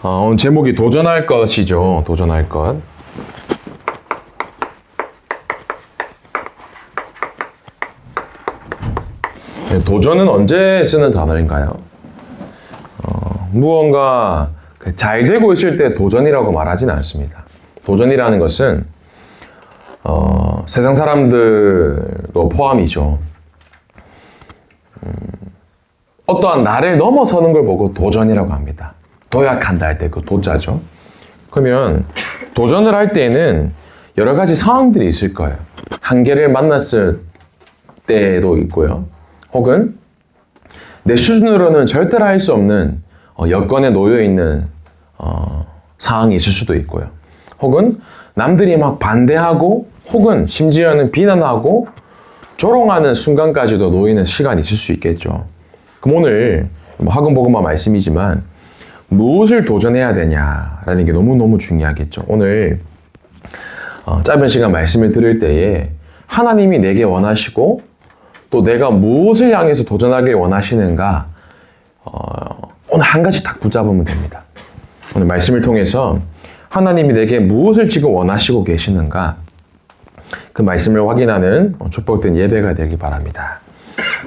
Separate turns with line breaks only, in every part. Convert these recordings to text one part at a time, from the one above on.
오늘 제목이 도전할 것이죠. 도전할 것. 도전은 언제 쓰는 단어인가요? 무언가 잘 되고 있을 때 도전이라고 말하지는 않습니다. 도전이라는 것은 세상 사람들도 포함이죠. 어떠한 나를 넘어서는 걸 보고 도전이라고 합니다. 도약한다 할 때 그 도자죠. 그러면 도전을 할 때에는 여러 가지 상황들이 있을 거예요. 한계를 만났을 때도 있고요. 혹은 내 수준으로는 절대로 할 수 없는 여건에 놓여 있는 상황이 있을 수도 있고요. 혹은 남들이 막 반대하고 혹은 심지어는 비난하고 조롱하는 순간까지도 놓이는 시간이 있을 수 있겠죠. 그럼 오늘 학원복음화 말씀이지만 무엇을 도전해야 되냐라는 게 너무너무 중요하겠죠. 오늘 짧은 시간 말씀을 들을 때에 하나님이 내게 원하시고 또 내가 무엇을 향해서 도전하길 원하시는가 오늘 한 가지 딱 붙잡으면 됩니다. 오늘 말씀을 통해서 하나님이 내게 무엇을 지금 원하시고 계시는가 그 말씀을 확인하는 축복된 예배가 되길 바랍니다.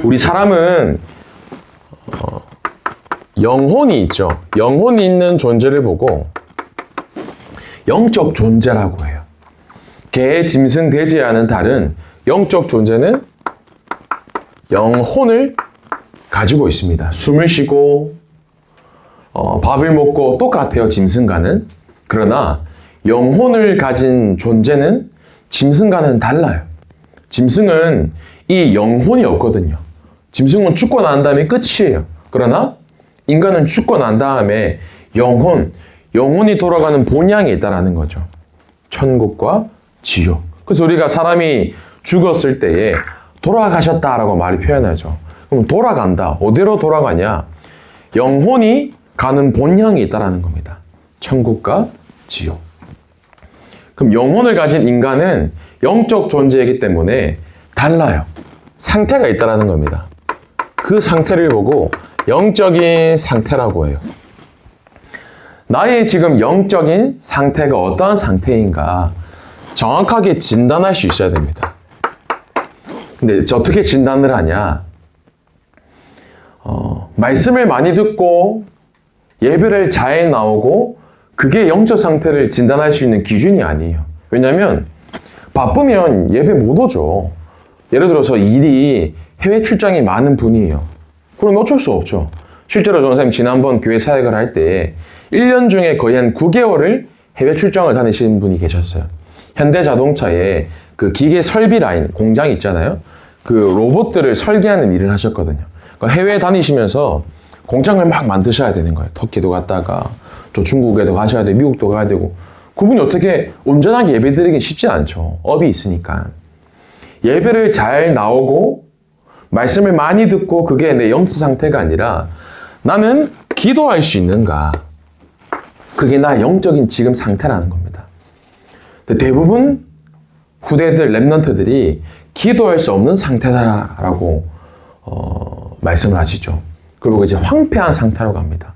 우리 사람은 영혼이 있죠. 영혼이 있는 존재를 보고 영적 존재라고 해요. 개, 짐승, 돼지와는 다른 영적 존재는 영혼을 가지고 있습니다. 숨을 쉬고 밥을 먹고 똑같아요. 짐승과는. 그러나 영혼을 가진 존재는 짐승과는 달라요. 짐승은 이 영혼이 없거든요. 짐승은 죽고 난 다음에 끝이에요. 그러나 인간은 죽고 난 다음에 영혼이 돌아가는 본향이 있다는 거죠. 천국과 지옥. 그래서 우리가 사람이 죽었을 때에 돌아가셨다라고 말이 표현하죠. 그럼 돌아간다. 어디로 돌아가냐? 영혼이 가는 본향이 있다는 겁니다. 천국과 지옥. 그럼 영혼을 가진 인간은 영적 존재이기 때문에 달라요. 상태가 있다는 겁니다. 그 상태를 보고 영적인 상태라고 해요. 나의 지금 영적인 상태가 어떠한 상태인가 정확하게 진단할 수 있어야 됩니다. 근데 어떻게 진단을 하냐? 말씀을 많이 듣고 예배를 잘 나오고 그게 영적 상태를 진단할 수 있는 기준이 아니에요. 왜냐하면 바쁘면 예배 못 오죠. 예를 들어서 일이 해외 출장이 많은 분이에요. 그럼 어쩔 수 없죠. 실제로 전사님 지난번 교회 사역을 할 때 1년 중에 거의 한 9개월을 해외 출장을 다니시는 분이 계셨어요. 현대자동차에 그 기계 설비 라인 공장 있잖아요. 그 로봇들을 설계하는 일을 하셨거든요. 그러니까 해외에 다니시면서 공장을 막 만드셔야 되는 거예요. 터키도 갔다가 저 중국에도 가셔야 되고 미국도 가야 되고 그분이 어떻게 온전하게 예배드리긴 쉽지 않죠. 업이 있으니까. 예배를 잘 나오고 말씀을 많이 듣고 그게 내 영적 상태가 아니라 나는 기도할 수 있는가? 그게 나의 영적인 지금 상태라는 겁니다. 대부분 후대들, 랩런트들이 기도할 수 없는 상태다라고 말씀을 하시죠. 그리고 이제 황폐한 상태라고 합니다.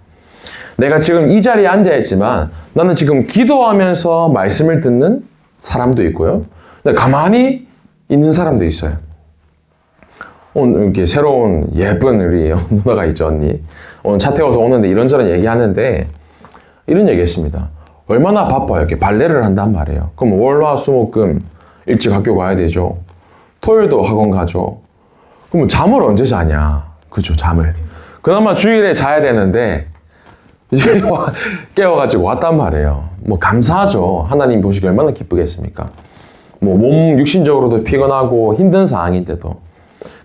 내가 지금 이 자리에 앉아있지만 나는 지금 기도하면서 말씀을 듣는 사람도 있고요. 가만히 있는 사람도 있어요. 오늘 이렇게 새로운 예쁜 우리 누나가 있죠, 언니. 오늘 차 태워서 오는데 이런저런 얘기하는데 이런 얘기 했습니다. 얼마나 바빠요. 이렇게 발레를 한단 말이에요. 그럼 월, 화, 수, 목, 금 일찍 학교 가야 되죠. 토요일도 학원 가죠. 그럼 잠을 언제 자냐? 그죠, 잠을. 그나마 주일에 자야 되는데 이제 깨워가지고 왔단 말이에요. 뭐 감사하죠. 하나님 보시기 얼마나 기쁘겠습니까? 뭐 몸 육신적으로도 피곤하고 힘든 상황인데도.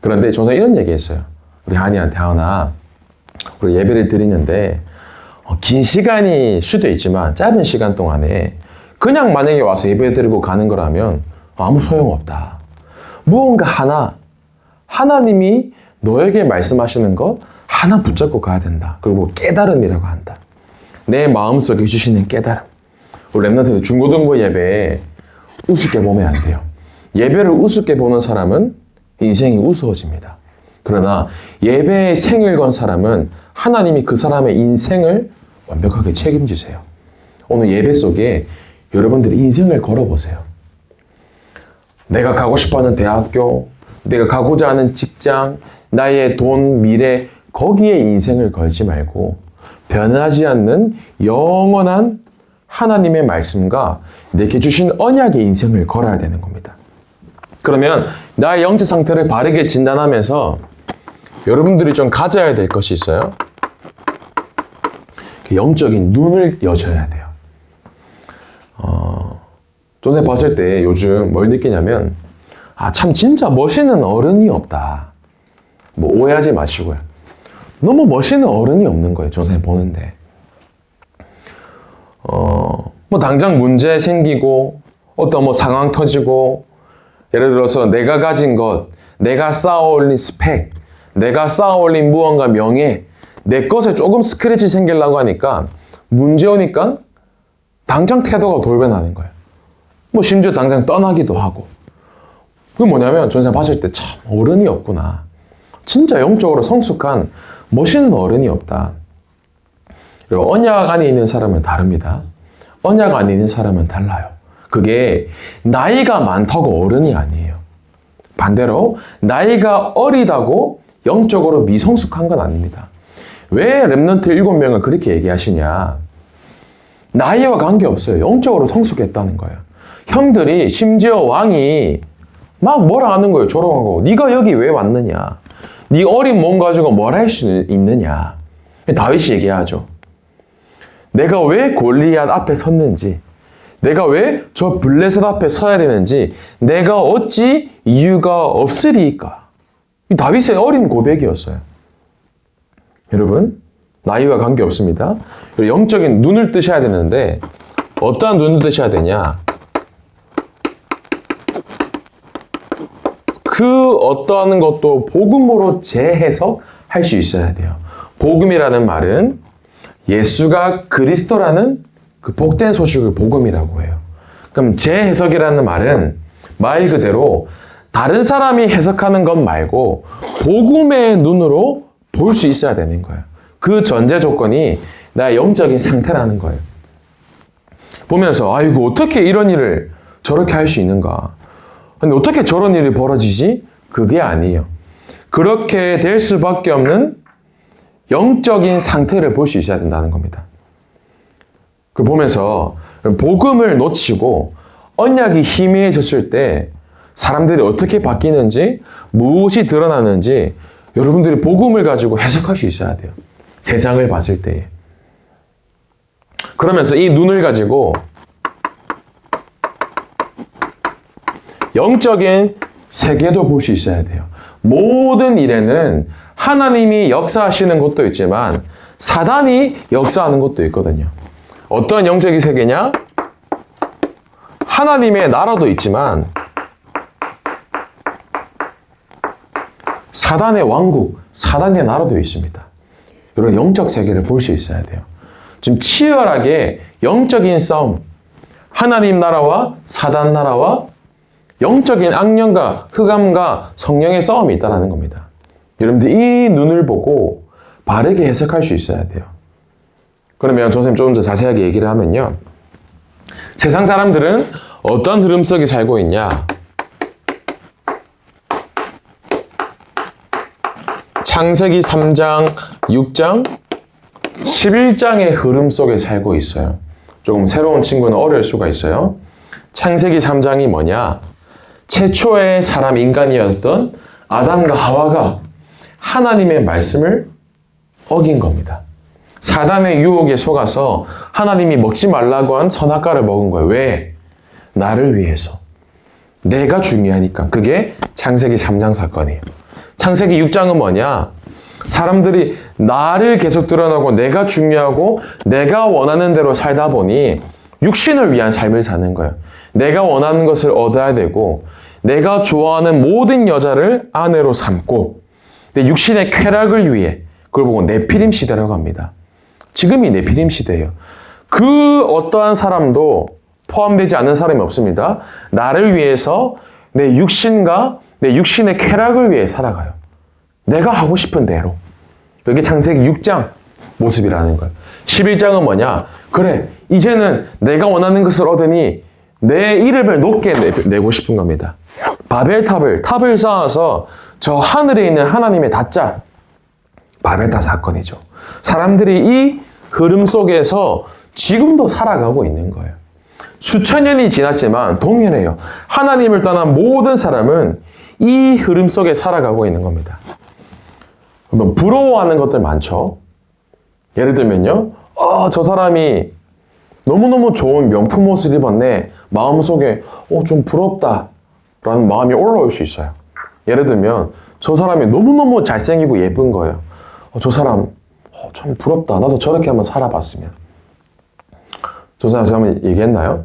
그런데 전사 이런 얘기 했어요. 우리 한이한테 하나 우리 예배를 드리는데 긴 시간일 수도 있지만 짧은 시간 동안에 그냥 만약에 와서 예배 드리고 가는 거라면 아무 소용없다. 무언가 하나님이 너에게 말씀하시는 것 하나 붙잡고 가야 된다. 그리고 깨달음이라고 한다. 내 마음속에 주시는 깨달음. 우리 랩런트들 중고등부 예배에 우습게 보면 안 돼요. 예배를 우습게 보는 사람은 인생이 우스워집니다. 그러나 예배에 생을 건 사람은 하나님이 그 사람의 인생을 완벽하게 책임지세요. 오늘 예배 속에 여러분들이 인생을 걸어보세요. 내가 가고 싶어하는 대학교, 내가 가고자 하는 직장, 나의 돈, 미래, 거기에 인생을 걸지 말고 변하지 않는 영원한 하나님의 말씀과 내게 주신 언약의 인생을 걸어야 되는 겁니다. 그러면 나의 영적 상태를 바르게 진단하면서 여러분들이 좀 가져야 될 것이 있어요. 영적인 눈을 여셔야 돼요. 전에 봤을 때 요즘 뭘 느끼냐면 참 진짜 멋있는 어른이 없다. 뭐 오해하지 마시고요. 너무 멋있는 어른이 없는 거예요. 전에 보는데. 뭐 당장 문제 생기고 어떤 뭐 상황 터지고 예를 들어서 내가 가진 것, 내가 쌓아올린 스펙, 내가 쌓아올린 무언가 명예, 내 것에 조금 스크래치 생기려고 하니까 문제 오니까 당장 태도가 돌변하는 거예요. 뭐 심지어 당장 떠나기도 하고. 그게 뭐냐면 전에 봤을 때 참 어른이 없구나. 진짜 영적으로 성숙한 멋있는 어른이 없다. 그리고 언약 안에 있는 사람은 다릅니다. 언약 안에 있는 사람은 달라요. 그게 나이가 많다고 어른이 아니에요. 반대로 나이가 어리다고 영적으로 미성숙한 건 아닙니다. 왜 렘넌트 7명을 그렇게 얘기하시냐? 나이와 관계없어요. 영적으로 성숙했다는 거예요. 형들이 심지어 왕이 막 뭐라 하는 거예요. 조롱하고. 네가 여기 왜 왔느냐? 네 어린 몸 가지고 뭘 할 수 있느냐? 다윗이 얘기하죠. 내가 왜 골리앗 앞에 섰는지, 내가 왜 저 블레셋 앞에 서야 되는지, 내가 어찌 이유가 없으리까? 다윗의 어린 고백이었어요. 여러분, 나이와 관계없습니다. 영적인 눈을 뜨셔야 되는데 어떠한 눈을 뜨셔야 되냐? 그 어떠한 것도 복음으로 재해석할 수 있어야 돼요. 복음이라는 말은 예수가 그리스도라는 그 복된 소식을 복음이라고 해요. 그럼 재해석이라는 말은 말 그대로 다른 사람이 해석하는 것 말고 복음의 눈으로 볼 수 있어야 되는 거예요. 그 전제 조건이 나의 영적인 상태라는 거예요. 보면서 아이고 어떻게 이런 일을 저렇게 할 수 있는가? 근데 어떻게 저런 일이 벌어지지? 그게 아니에요. 그렇게 될 수밖에 없는 영적인 상태를 볼 수 있어야 된다는 겁니다. 그 보면서 복음을 놓치고 언약이 희미해졌을 때 사람들이 어떻게 바뀌는지, 무엇이 드러나는지 여러분들이 복음을 가지고 해석할 수 있어야 돼요. 세상을 봤을 때에. 그러면서 이 눈을 가지고 영적인 세계도 볼 수 있어야 돼요. 모든 일에는 하나님이 역사하시는 것도 있지만 사단이 역사하는 것도 있거든요. 어떤 영적인 세계냐? 하나님의 나라도 있지만 사단의 왕국, 사단의 나라도 있습니다. 이런 영적 세계를 볼 수 있어야 돼요. 지금 치열하게 영적인 싸움, 하나님 나라와 사단 나라와 영적인 악령과 흑암과 성령의 싸움이 있다는 겁니다. 여러분들 이 눈을 보고 바르게 해석할 수 있어야 돼요. 그러면 선생님 조금 더 자세하게 얘기를 하면요. 세상 사람들은 어떤 흐름 속에 살고 있냐? 창세기 3장, 6장, 11장의 흐름 속에 살고 있어요. 조금 새로운 친구는 어려울 수가 있어요. 창세기 3장이 뭐냐? 최초의 사람 인간이었던 아담과 하와가 하나님의 말씀을 어긴 겁니다. 사단의 유혹에 속아서 하나님이 먹지 말라고 한 선악과를 먹은 거예요. 왜? 나를 위해서. 내가 중요하니까. 그게 창세기 3장 사건이에요. 창세기 6장은 뭐냐? 사람들이 나를 계속 드러나고 내가 중요하고 내가 원하는 대로 살다 보니 육신을 위한 삶을 사는 거예요. 내가 원하는 것을 얻어야 되고 내가 좋아하는 모든 여자를 아내로 삼고 내 육신의 쾌락을 위해 그걸 보고 네피림 시대라고 합니다. 지금이 네피림 시대예요. 그 어떠한 사람도 포함되지 않는 사람이 없습니다. 나를 위해서 내 육신과 내 육신의 쾌락을 위해 살아가요. 내가 하고 싶은 대로. 여기 창세기 6장 모습이라는 거예요. 11장은 뭐냐? 그래, 이제는 내가 원하는 것을 얻으니 내 이름을 높게 내고 싶은 겁니다. 탑을 쌓아서 저 하늘에 있는 하나님의 다짜, 바벨탑 사건이죠. 사람들이 이 흐름 속에서 지금도 살아가고 있는 거예요. 수천 년이 지났지만 동일해요. 하나님을 떠난 모든 사람은 이 흐름 속에 살아가고 있는 겁니다. 부러워하는 것들 많죠. 예를 들면요. 저 사람이 너무너무 좋은 명품 옷을 입었네. 마음속에 좀 부럽다 라는 마음이 올라올 수 있어요. 예를 들면 저 사람이 너무너무 잘생기고 예쁜 거예요. 저 사람 참 부럽다. 나도 저렇게 한번 살아봤으면. 저 사람 제가 한번 얘기했나요?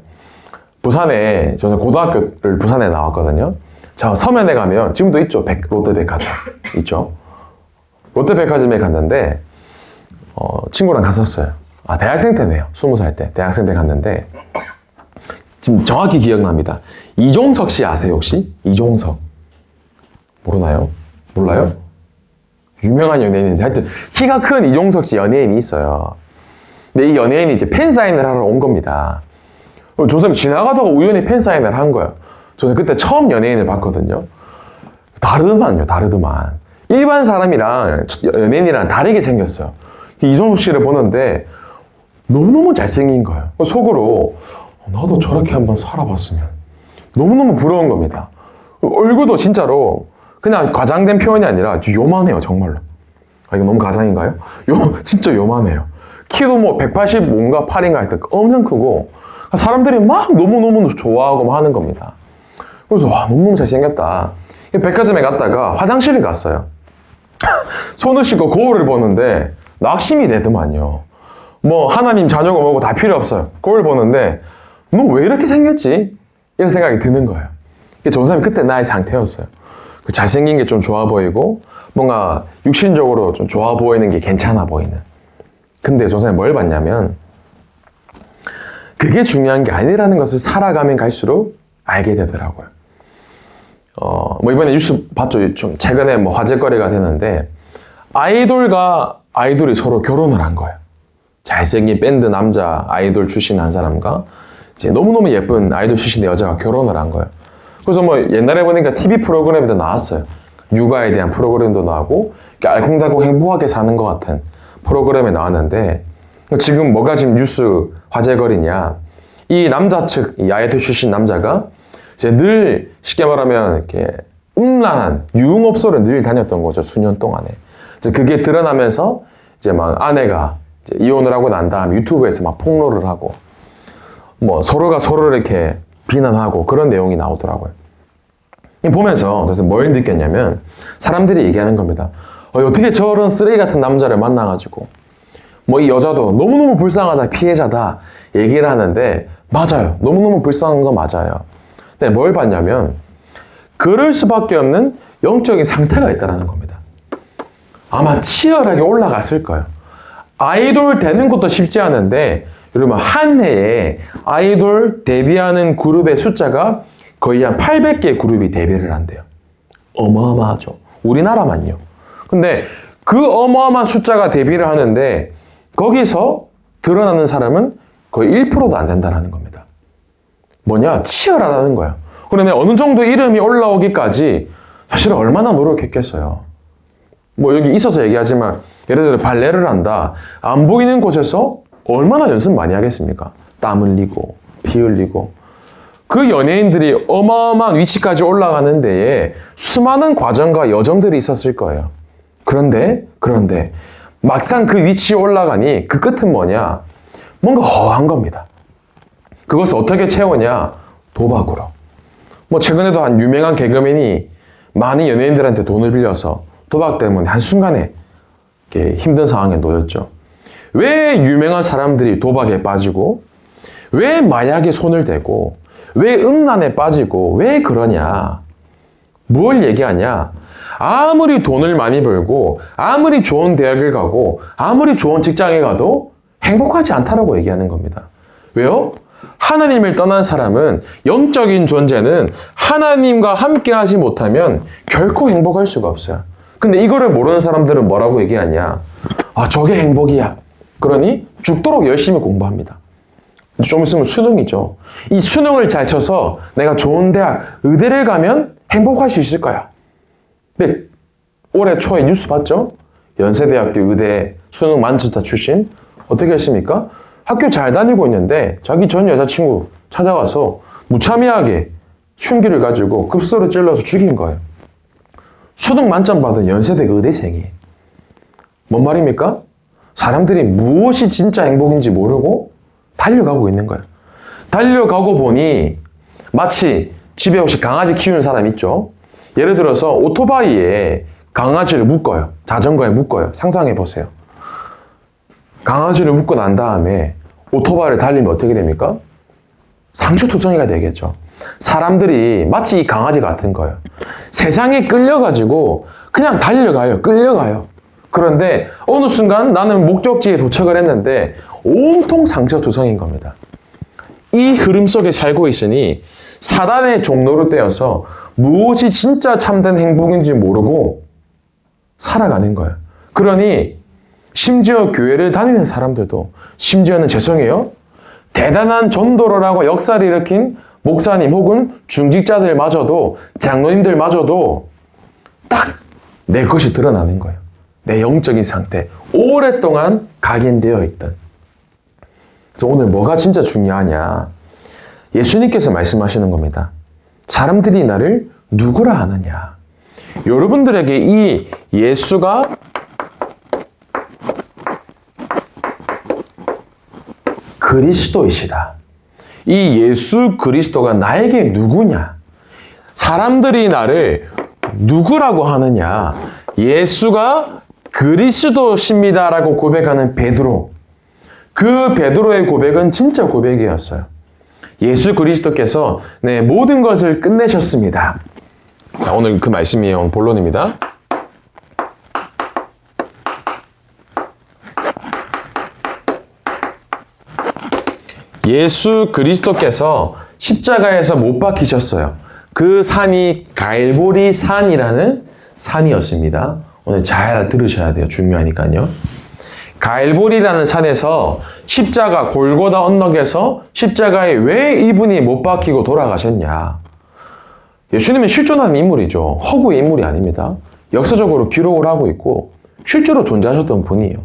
저는 고등학교를 부산에 나왔거든요. 자, 서면에 가면 지금도 있죠. 롯데백화점 있죠. 롯데백화점에 갔는데 친구랑 갔었어요. 대학생 때네요. 20살 때 대학생 때 갔는데 지금 정확히 기억납니다. 이종석 씨 아세요 혹시? 이종석 모르나요? 몰라요? 유명한 연예인인데 하여튼 키가 큰 이종석 씨 연예인이 있어요. 근데 이 연예인이 이제 팬사인을 하러 온 겁니다. 저 사람이 지나가다가 우연히 팬사인을 한 거예요. 저는 그때 처음 연예인을 봤거든요. 다르더만. 일반 사람이랑 연예인이랑 다르게 생겼어요. 이종석 씨를 보는데 너무너무 잘생긴 거예요. 속으로 나도 저렇게 한번 살아봤으면. 너무너무 부러운 겁니다. 얼굴도 진짜로 그냥 과장된 표현이 아니라 요만해요, 정말로. 이거 너무 가장인가요? 진짜 요만해요. 키도 뭐 185인가 8인가 하여튼 엄청 크고 사람들이 막 너무너무 좋아하고 하는 겁니다. 그래서 너무너무 잘생겼다. 백화점에 갔다가 화장실을 갔어요. 손을 씻고 거울을 보는데 낙심이 되더만요. 뭐 하나님 자녀가 뭐고 다 필요 없어요. 거울 보는데 너 왜 이렇게 생겼지? 이런 생각이 드는 거예요. 저 사람이 그때 나의 상태였어요. 잘생긴 게 좀 좋아 보이고 뭔가 육신적으로 좀 좋아 보이는 게 괜찮아 보이는. 근데 저 사람이 뭘 봤냐면 그게 중요한 게 아니라는 것을 살아가면 갈수록 알게 되더라고요. 뭐 이번에 뉴스 봤죠? 좀 최근에 뭐 화제거리가 되는데 아이돌과 아이돌이 서로 결혼을 한 거예요. 잘생긴 밴드 남자 아이돌 출신 한 사람과 이제 너무너무 예쁜 아이돌 출신의 여자가 결혼을 한 거예요. 그래서 뭐 옛날에 보니까 TV 프로그램에도 나왔어요. 육아에 대한 프로그램도 나오고 알콩달콩 행복하게 사는 것 같은 프로그램에 나왔는데 지금 뭐가 지금 뉴스 화제거리냐. 이 남자 측, 이 아이돌 출신 남자가 이제 늘 쉽게 말하면 이렇게 음란한 유흥업소를 늘 다녔던 거죠. 수년 동안에. 이제 그게 드러나면서 이제 막 아내가 이제 이혼을 하고 난 다음 유튜브에서 막 폭로를 하고 뭐 서로가 서로를 이렇게 비난하고 그런 내용이 나오더라고요. 보면서 그래서 뭘 느꼈냐면 사람들이 얘기하는 겁니다. 어떻게 저런 쓰레기 같은 남자를 만나가지고 뭐 이 여자도 너무너무 불쌍하다, 피해자다 얘기를 하는데 맞아요. 너무너무 불쌍한 건 맞아요. 근데 뭘 봤냐면 그럴 수밖에 없는 영적인 상태가 있다는 겁니다. 아마 치열하게 올라갔을 거예요. 아이돌 되는 것도 쉽지 않은데 여러분 한 해에 아이돌 데뷔하는 그룹의 숫자가 거의 한 800개 그룹이 데뷔를 한대요. 어마어마하죠. 우리나라만요. 근데 그 어마어마한 숫자가 데뷔를 하는데 거기서 드러나는 사람은 거의 1%도 안 된다는 겁니다. 뭐냐? 치열하다는 거야. 그러면 어느 정도 이름이 올라오기까지 사실 얼마나 노력했겠어요. 뭐 여기 있어서 얘기하지만 예를 들어 발레를 한다. 안 보이는 곳에서 얼마나 연습 많이 하겠습니까? 땀 흘리고 피 흘리고 그 연예인들이 어마어마한 위치까지 올라가는 데에 수많은 과정과 여정들이 있었을 거예요. 그런데 막상 그 위치에 올라가니 그 끝은 뭐냐? 뭔가 허한 겁니다. 그것을 어떻게 채우냐? 도박으로. 뭐 최근에도 한 유명한 개그맨이 많은 연예인들한테 돈을 빌려서 도박 때문에 한순간에 이렇게 힘든 상황에 놓였죠. 왜 유명한 사람들이 도박에 빠지고 왜 마약에 손을 대고 왜 음란에 빠지고 왜 그러냐? 뭘 얘기하냐? 아무리 돈을 많이 벌고 아무리 좋은 대학을 가고 아무리 좋은 직장에 가도 행복하지 않다라고 얘기하는 겁니다. 왜요? 하나님을 떠난 사람은 영적인 존재는 하나님과 함께 하지 못하면 결코 행복할 수가 없어요. 근데 이거를 모르는 사람들은 뭐라고 얘기하냐? 저게 행복이야. 그러니 죽도록 열심히 공부합니다. 좀 있으면 수능이죠. 이 수능을 잘 쳐서 내가 좋은 대학, 의대를 가면 행복할 수 있을 거야. 근데 올해 초에 뉴스 봤죠? 연세대학교 의대 수능 만점자 출신 어떻게 했습니까? 학교 잘 다니고 있는데 자기 전 여자친구 찾아와서 무참하게 흉기를 가지고 급소를 찔러서 죽인 거예요. 수능 만점 받은 연세대 의대생이. 뭔 말입니까? 사람들이 무엇이 진짜 행복인지 모르고 달려가고 있는 거예요. 달려가고 보니 마치 집에 혹시 강아지 키우는 사람 있죠? 예를 들어서 오토바이에 강아지를 묶어요. 자전거에 묶어요. 상상해 보세요. 강아지를 묶고 난 다음에 오토바이를 달리면 어떻게 됩니까? 상추투성이가 되겠죠. 사람들이 마치 이 강아지 같은 거예요. 세상에 끌려가지고 그냥 달려가요. 끌려가요. 그런데 어느 순간 나는 목적지에 도착을 했는데 온통 상처투성인 겁니다. 이 흐름 속에 살고 있으니 사단의 종로를 떼어서 무엇이 진짜 참된 행복인지 모르고 살아가는 거예요. 그러니 심지어 교회를 다니는 사람들도, 심지어는 죄송해요, 대단한 전도를 하고 역사를 일으킨 목사님 혹은 중직자들마저도, 장로님들마저도 딱 내 것이 드러나는 거예요. 내 영적인 상태, 오랫동안 각인되어 있던. 그래서 오늘 뭐가 진짜 중요하냐? 예수님께서 말씀하시는 겁니다. 사람들이 나를 누구라 하느냐? 여러분들에게 이 예수가 그리스도이시다. 이 예수 그리스도가 나에게 누구냐? 사람들이 나를 누구라고 하느냐? 예수가 그리스도십니다라고 고백하는 베드로. 그 베드로의 고백은 진짜 고백이었어요. 예수 그리스도께서 내 모든 것을 끝내셨습니다. 자, 오늘 그 말씀이 오늘 본론입니다. 예수 그리스도께서 십자가에서 못 박히셨어요. 그 산이 갈보리 산이라는 산이었습니다. 오늘 잘 들으셔야 돼요. 중요하니까요. 갈보리라는 산에서 십자가 골고다 언덕에서 십자가에 왜 이분이 못 박히고 돌아가셨냐? 예수님은 실존하는 인물이죠. 허구의 인물이 아닙니다. 역사적으로 기록을 하고 있고 실제로 존재하셨던 분이에요.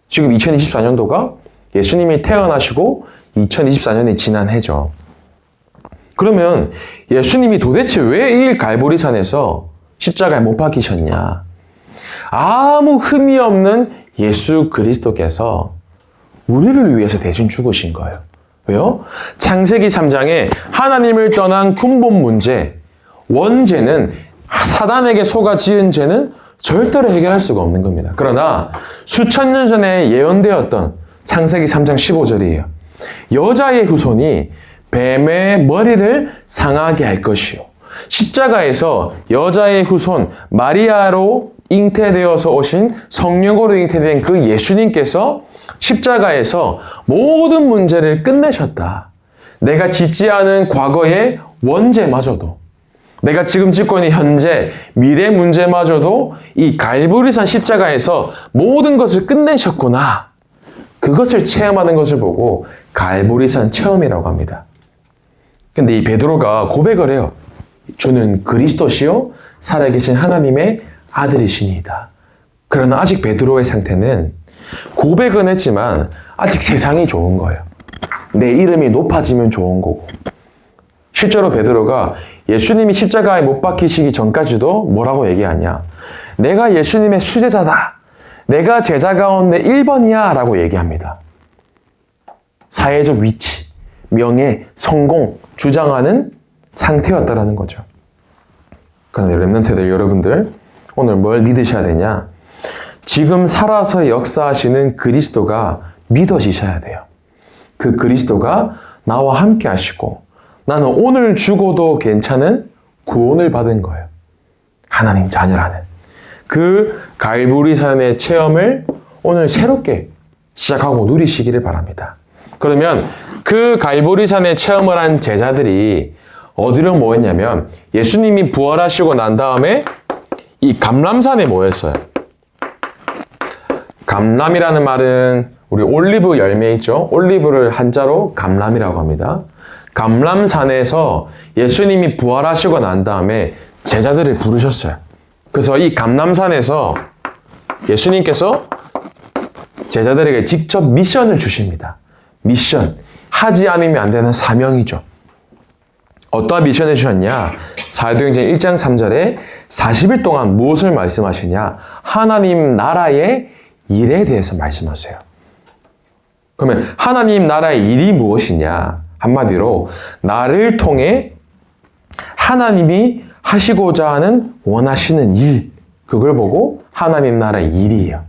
지금 2024년도가 예수님이 태어나시고 2024년이 지난 해죠. 그러면 예수님이 도대체 왜 이 갈보리산에서 십자가에 못 박히셨냐? 아무 흠이 없는 예수 그리스도께서 우리를 위해서 대신 죽으신 거예요. 왜요? 창세기 3장에 하나님을 떠난 근본 문제, 원죄는 사단에게 속아 지은 죄는 절대로 해결할 수가 없는 겁니다. 그러나 수천 년 전에 예언되었던 창세기 3장 15절이에요. 여자의 후손이 뱀의 머리를 상하게 할 것이요. 십자가에서 여자의 후손 마리아로 잉태되어서 오신 성령으로 잉태된 그 예수님께서 십자가에서 모든 문제를 끝내셨다. 내가 짓지 않은 과거의 원죄마저도, 내가 지금 짓고 있는 현재, 미래 문제마저도 이 갈보리산 십자가에서 모든 것을 끝내셨구나. 그것을 체험하는 것을 보고 갈보리산 체험이라고 합니다. 근데 이 베드로가 고백을 해요. 주는 그리스도시요 살아계신 하나님의 아들이시니이다. 그러나 아직 베드로의 상태는 고백은 했지만 아직 세상이 좋은 거예요. 내 이름이 높아지면 좋은 거고. 실제로 베드로가 예수님이 십자가에 못 박히시기 전까지도 뭐라고 얘기하냐? 내가 예수님의 수제자다. 내가 제자 가운데 1번이야 라고 얘기합니다. 사회적 위치, 명예, 성공 주장하는 상태였다라는 거죠. 그런데 렘넌트들 여러분들, 오늘 뭘 믿으셔야 되냐? 지금 살아서 역사하시는 그리스도가 믿어지셔야 돼요. 그 그리스도가 나와 함께 하시고 나는 오늘 죽어도 괜찮은 구원을 받은 거예요. 하나님 자녀라는 그 갈보리산의 체험을 오늘 새롭게 시작하고 누리시기를 바랍니다. 그러면 그 갈보리산의 체험을 한 제자들이 어디로 모였냐면 예수님이 부활하시고 난 다음에 이 감람산에 모였어요. 감람이라는 말은 우리 올리브 열매 있죠? 올리브를 한자로 감람이라고 합니다. 감람산에서 예수님이 부활하시고 난 다음에 제자들을 부르셨어요. 그래서 이 감람산에서 예수님께서 제자들에게 직접 미션을 주십니다. 미션. 하지 않으면 안 되는 사명이죠. 어떠한 미션을 주셨냐? 사도행전 1장 3절에 40일 동안 무엇을 말씀하시냐? 하나님 나라의 일에 대해서 말씀하세요. 그러면 하나님 나라의 일이 무엇이냐? 한마디로 나를 통해 하나님이 하시고자 하는 원하시는 일, 그걸 보고 하나님 나라의 일이에요.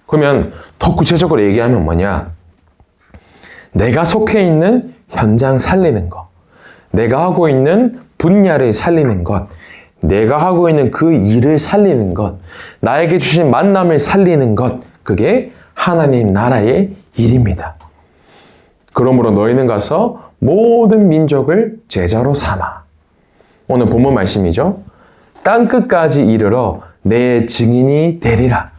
그러면 더 구체적으로 얘기하면 뭐냐? 내가 속해 있는 현장 살리는 것, 내가 하고 있는 분야를 살리는 것, 내가 하고 있는 그 일을 살리는 것, 나에게 주신 만남을 살리는 것, 그게 하나님 나라의 일입니다. 그러므로 너희는 가서 모든 민족을 제자로 삼아. 오늘 본문 말씀이죠. 땅끝까지 이르러 내 증인이 되리라.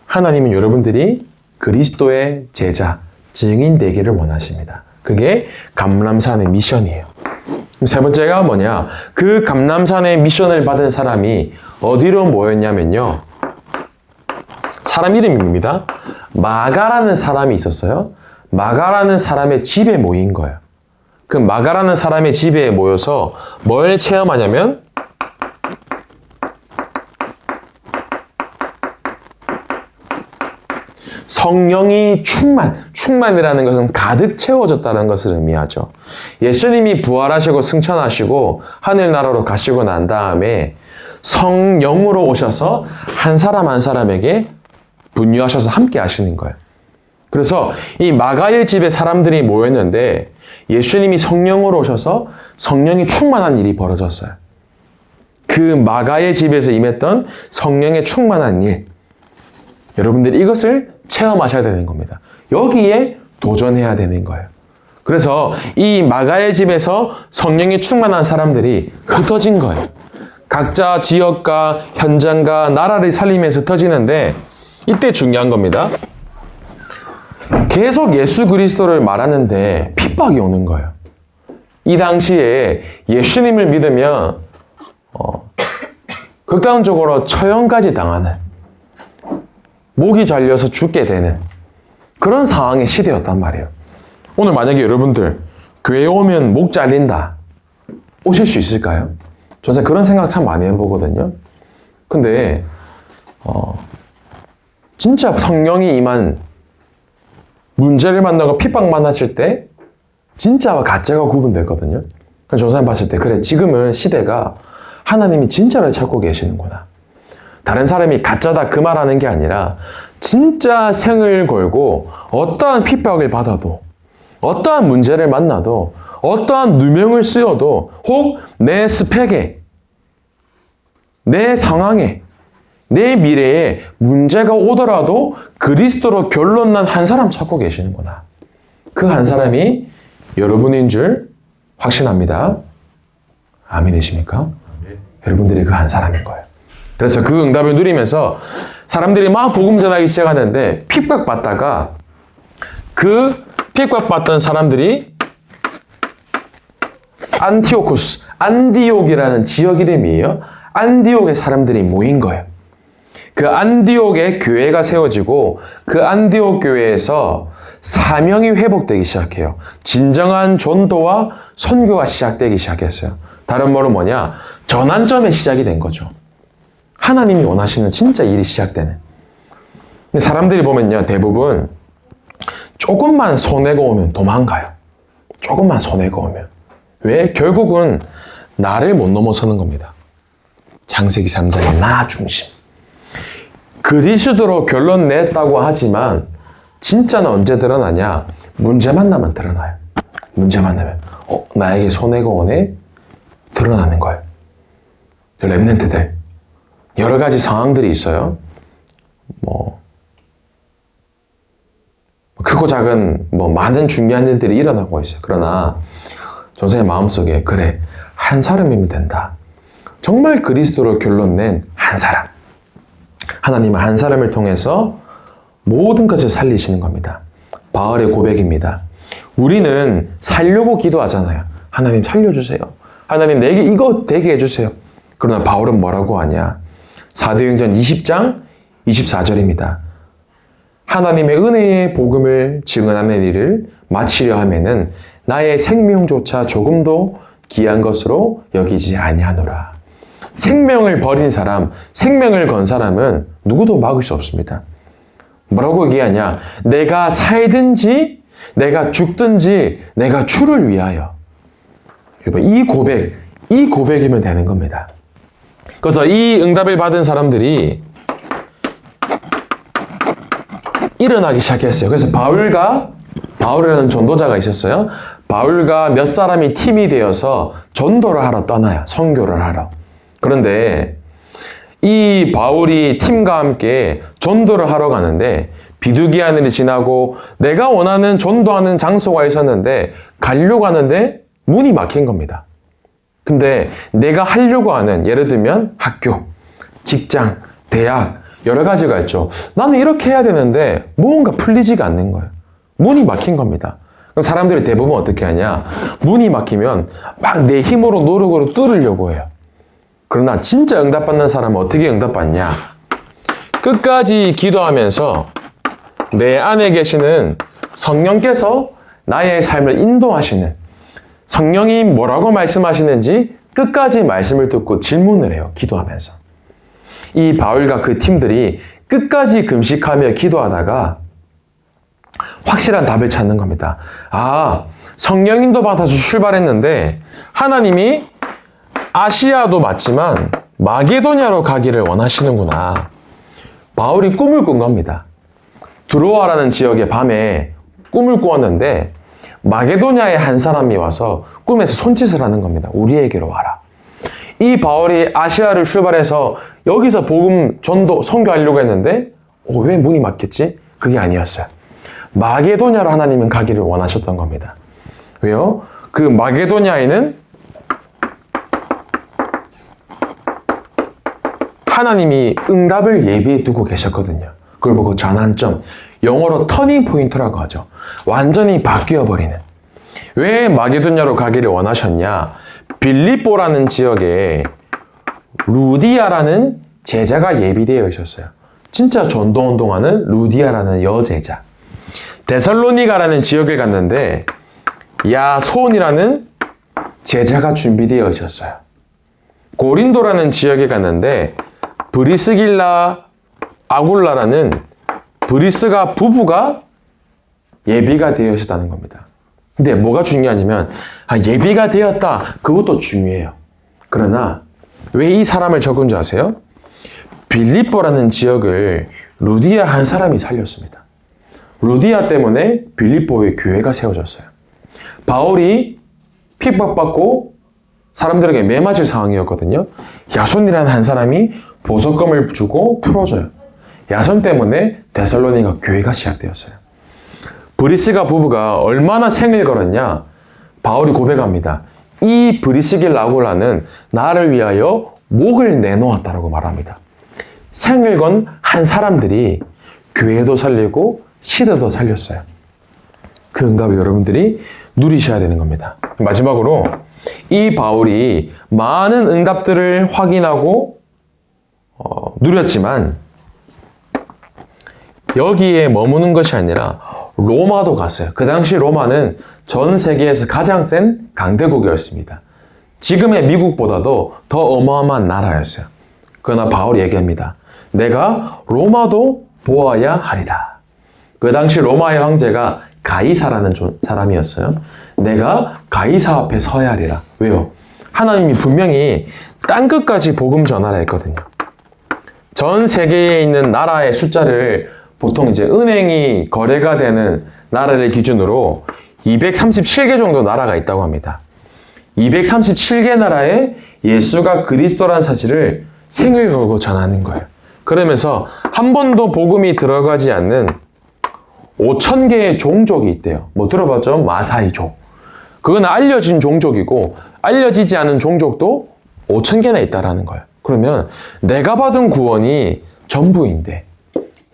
하나님은 여러분들이 그리스도의 제자, 증인 되기를 원하십니다. 그게 감람산의 미션이에요. 세 번째가 뭐냐? 그 감람산의 미션을 받은 사람이 어디로 모였냐면요. 사람 이름입니다. 마가라는 사람이 있었어요. 마가라는 사람의 집에 모인 거예요. 그 마가라는 사람의 집에 모여서 뭘 체험하냐면 성령이 충만이라는 것은 가득 채워졌다는 것을 의미하죠. 예수님이 부활하시고 승천하시고 하늘나라로 가시고 난 다음에 성령으로 오셔서 한 사람 한 사람에게 분유하셔서 함께 하시는 거예요. 그래서 이 마가의 집에 사람들이 모였는데 예수님이 성령으로 오셔서 성령이 충만한 일이 벌어졌어요. 그 마가의 집에서 임했던 성령의 충만한 일, 여러분들이 이것을 체험하셔야 되는 겁니다. 여기에 도전해야 되는 거예요. 그래서 이 마가의 집에서 성령이 충만한 사람들이 흩어진 거예요. 각자 지역과 현장과 나라를 살리면서 흩어지는데 이때 중요한 겁니다. 계속 예수 그리스도를 말하는데 핍박이 오는 거예요. 이 당시에 예수님을 믿으면 극단적으로 처형까지 당하는, 목이 잘려서 죽게 되는 그런 상황의 시대였단 말이에요. 오늘 만약에 여러분들 교회에 오면 목 잘린다, 오실 수 있을까요? 저는 그런 생각 참 많이 해보거든요. 근데 진짜 성령이 임한 문제를 만나고 핍박 만났을 때 진짜와 가짜가 구분되거든요. 그래서 조사님 봤을 때 그래, 지금은 시대가 하나님이 진짜를 찾고 계시는구나. 다른 사람이 가짜다 그 말하는 게 아니라 진짜 생을 걸고 어떠한 핍박을 받아도, 어떠한 문제를 만나도, 어떠한 누명을 쓰여도, 혹 내 스펙에, 내 상황에, 내 미래에 문제가 오더라도 그리스도로 결론난 한 사람 찾고 계시는구나. 그 한 사람이 여러분인 줄 확신합니다. 아멘이십니까? 여러분들이 그 한 사람인 거예요. 그래서 그 응답을 누리면서 사람들이 막 복음 전하기 시작하는데 핍박받다가 그 핍박받던 사람들이 안디옥이라는 지역 이름이에요. 안디옥의 사람들이 모인 거예요. 그 안디옥에 교회가 세워지고 그 안디옥 교회에서 사명이 회복되기 시작해요. 진정한 전도와 선교가 시작되기 시작했어요. 다른 말로 뭐냐? 전환점의 시작이 된 거죠. 하나님이 원하시는 진짜 일이 시작되는. 근데 사람들이 보면요, 대부분 조금만 손해가 오면 도망가요. 조금만 손해가 오면. 왜? 결국은 나를 못 넘어서는 겁니다. 창세기 3장의 나 중심. 그리스도로 결론 냈다고 하지만 진짜는 언제 드러나냐? 문제 만나면 드러나요. 문제 만나면 나에게 손해가 오네? 드러나는 거예요. 렘넌트들 여러 가지 상황들이 있어요. 크고 작은 많은 중요한 일들이 일어나고 있어요. 그러나 전사의 마음속에 그래, 한 사람이면 된다. 정말 그리스도로 결론 낸 한 사람. 하나님은 한 사람을 통해서 모든 것을 살리시는 겁니다. 바울의 고백입니다. 우리는 살려고 기도하잖아요. 하나님 살려주세요. 하나님 내게 이거 되게 해주세요. 그러나 바울은 뭐라고 하냐? 사도행전 20장 24절입니다. 하나님의 은혜의 복음을 증언하는 일을 마치려 하면은 나의 생명조차 조금도 귀한 것으로 여기지 아니하노라. 생명을 버린 사람, 생명을 건 사람은 누구도 막을 수 없습니다. 뭐라고 얘기하냐? 내가 살든지 내가 죽든지 내가 주를 위하여. 이 고백이면 되는 겁니다. 그래서 이 응답을 받은 사람들이 일어나기 시작했어요. 그래서 바울이라는 전도자가 있었어요. 바울과 몇 사람이 팀이 되어서 전도를 하러 떠나요. 선교를 하러. 그런데 이 바울이 팀과 함께 전도를 하러 가는데 비두기 하늘이 지나고 내가 원하는 전도하는 장소가 있었는데 가려고 하는데 문이 막힌 겁니다. 근데 내가 하려고 하는 예를 들면 학교, 직장, 대학 여러 가지가 있죠. 나는 이렇게 해야 되는데 뭔가 풀리지가 않는 거예요. 문이 막힌 겁니다. 그럼 사람들이 대부분 어떻게 하냐? 문이 막히면 막 내 힘으로 노력으로 뚫으려고 해요. 그러나 진짜 응답받는 사람은 어떻게 응답받냐? 끝까지 기도하면서 내 안에 계시는 성령께서 나의 삶을 인도하시는 성령이 뭐라고 말씀하시는지 끝까지 말씀을 듣고 질문을 해요. 기도하면서. 이 바울과 그 팀들이 끝까지 금식하며 기도하다가 확실한 답을 찾는 겁니다. 아, 성령 인도 받아서 출발했는데 하나님이 아시아도 맞지만 마게도냐로 가기를 원하시는구나. 바울이 꿈을 꾼 겁니다. 드로아라는 지역의 밤에 꿈을 꾸었는데 마게도냐의 한 사람이 와서 꿈에서 손짓을 하는 겁니다. 우리에게로 와라. 이 바울이 아시아를 출발해서 여기서 복음 전도 선교하려고 했는데 왜 문이 막혔지? 그게 아니었어요. 마게도냐로 하나님은 가기를 원하셨던 겁니다. 왜요? 그 마게도냐에는 하나님이 응답을 예비해 두고 계셨거든요. 그걸 보고 전환점, 영어로 터닝 포인트라고 하죠. 완전히 바뀌어버리는. 왜 마게도냐로 가기를 원하셨냐? 빌립보라는 지역에 루디아라는 제자가 예비되어 있었어요. 진짜 전도운동하는 루디아라는 여제자. 데살로니가라는 지역에 갔는데 야손이라는 제자가 준비되어 있었어요. 고린도라는 지역에 갔는데 브리스길라 아굴라라는 브리스가 부부가 예비가 되어 있었다는 겁니다. 근데 뭐가 중요하냐면 예비가 되었다. 그것도 중요해요. 그러나 왜 이 사람을 적은 줄 아세요? 빌립보라는 지역을 루디아 한 사람이 살렸습니다. 루디아 때문에 빌립보에 교회가 세워졌어요. 바울이 핍박받고 사람들에게 매맞을 상황이었거든요. 야손이라는 한 사람이 보석금을 주고 풀어줘요. 야손 때문에 데살로니가 교회가 시작되었어요. 브리스가 부부가 얼마나 생을 걸었냐? 바울이 고백합니다. 이 브리스길 아굴라는 나를 위하여 목을 내놓았다라고 말합니다. 생을 건 한 사람들이 교회도 살리고 시대도 살렸어요. 그 응답을 여러분들이 누리셔야 되는 겁니다. 마지막으로 이 바울이 많은 응답들을 확인하고 누렸지만 여기에 머무는 것이 아니라 로마도 갔어요. 그 당시 로마는 전 세계에서 가장 센 강대국이었습니다. 지금의 미국보다도 더 어마어마한 나라였어요. 그러나 바울이 얘기합니다. 내가 로마도 보아야 하리라. 그 당시 로마의 황제가 가이사라는 사람이었어요. 내가 가이사 앞에 서야 하리라. 왜요? 하나님이 분명히 땅끝까지 복음 전하라 했거든요. 전 세계에 있는 나라의 숫자를 보통 이제 은행이 거래가 되는 나라를 기준으로 237개 정도 나라가 있다고 합니다. 237개 나라에 예수가 그리스도라는 사실을 생을 걸고 전하는 거예요. 그러면서 한 번도 복음이 들어가지 않는 5,000개의 종족이 있대요. 뭐 들어봤죠? 마사이족. 그건 알려진 종족이고 알려지지 않은 종족도 5,000개나 있다라는 거예요. 그러면 내가 받은 구원이 전부인데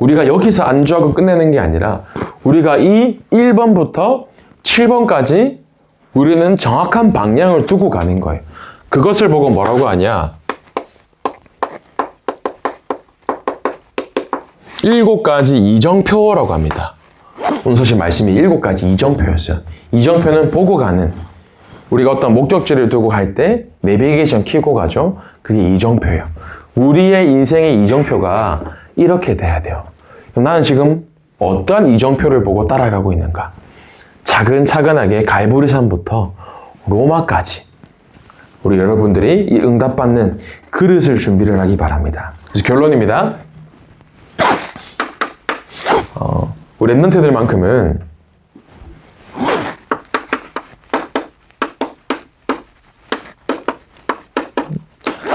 우리가 여기서 안주하고 끝내는 게 아니라 우리가 이 1번부터 7번까지 우리는 정확한 방향을 두고 가는 거예요. 그것을 보고 뭐라고 하냐? 7가지 이정표라고 합니다. 오늘 사실 말씀이 7가지 이정표였어요. 이정표는 보고 가는, 우리가 어떤 목적지를 두고 갈 때 내비게이션 켜고 가죠. 그게 이정표예요. 우리의 인생의 이정표가 이렇게 돼야 돼요. 그럼 나는 지금 어떠한 이정표를 보고 따라가고 있는가? 차근차근하게 갈보리산부터 로마까지 우리 여러분들이 이 응답받는 그릇을 준비를 하기 바랍니다. 그래서 결론입니다. 우리 랩런트들만큼은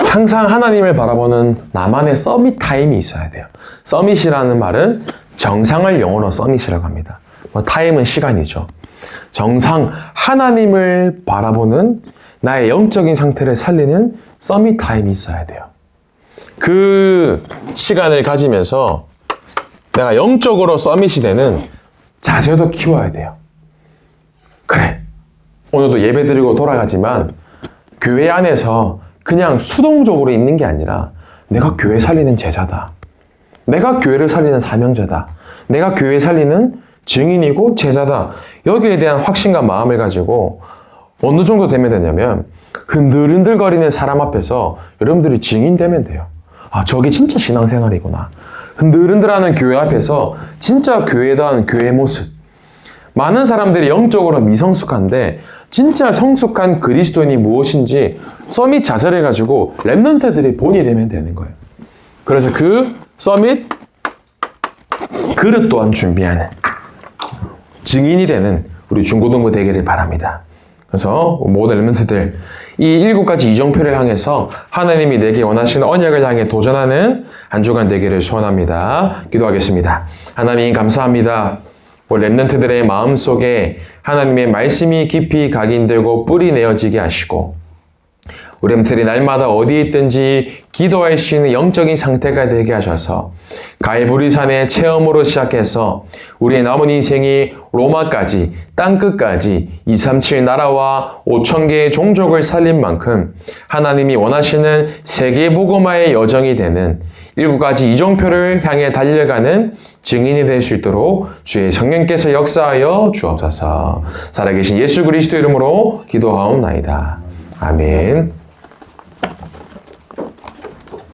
항상 하나님을 바라보는 나만의 서밋 타임이 있어야 돼요. 서밋이라는 말은 정상을 영어로 서밋이라고 합니다. 타임은 시간이죠. 정상, 하나님을 바라보는 나의 영적인 상태를 살리는 서밋 타임이 있어야 돼요. 그 시간을 가지면서 내가 영적으로 서밋이 되는 자세도 키워야 돼요. 그래, 오늘도 예배 드리고 돌아가지만 교회 안에서 그냥 수동적으로 있는 게 아니라 내가 교회 살리는 제자다. 내가 교회를 살리는 사명자다. 내가 교회 살리는 증인이고 제자다. 여기에 대한 확신과 마음을 가지고 어느 정도 되면 되냐면 흔들흔들거리는 사람 앞에서 여러분들이 증인되면 돼요. 아, 저게 진짜 신앙생활이구나. 흔들흔들하는 교회 앞에서 진짜 교회다운 교회 모습. 많은 사람들이 영적으로 미성숙한데 진짜 성숙한 그리스도인이 무엇인지 서밋 자세를 가지고 랩런트들이 본이 되면 되는 거예요. 그래서 그 서밋 그릇 또한 준비하는 증인이 되는 우리 중고등부 되기를 바랍니다. 그래서 모든 랩런트들 이 7가지 이정표를 향해서 하나님이 내게 원하시는 언약을 향해 도전하는 한 주간 되기를 소원합니다. 기도하겠습니다. 하나님 감사합니다. 우리 랩런트들의 마음속에 하나님의 말씀이 깊이 각인되고 뿌리 내어지게 하시고 우리 랩런트들이 날마다 어디에 있든지 기도할 수 있는 영적인 상태가 되게 하셔서 갈보리산의 체험으로 시작해서 우리의 남은 인생이 로마까지 땅끝까지 237 나라와 5,000개의 종족을 살린 만큼 하나님이 원하시는 세계복음화의 여정이 되는 7가지 이정표를 향해 달려가는 증인이 될 수 있도록 주의 성령께서 역사하여 주옵소서. 살아계신 예수 그리스도 이름으로 기도하옵나이다. 아멘.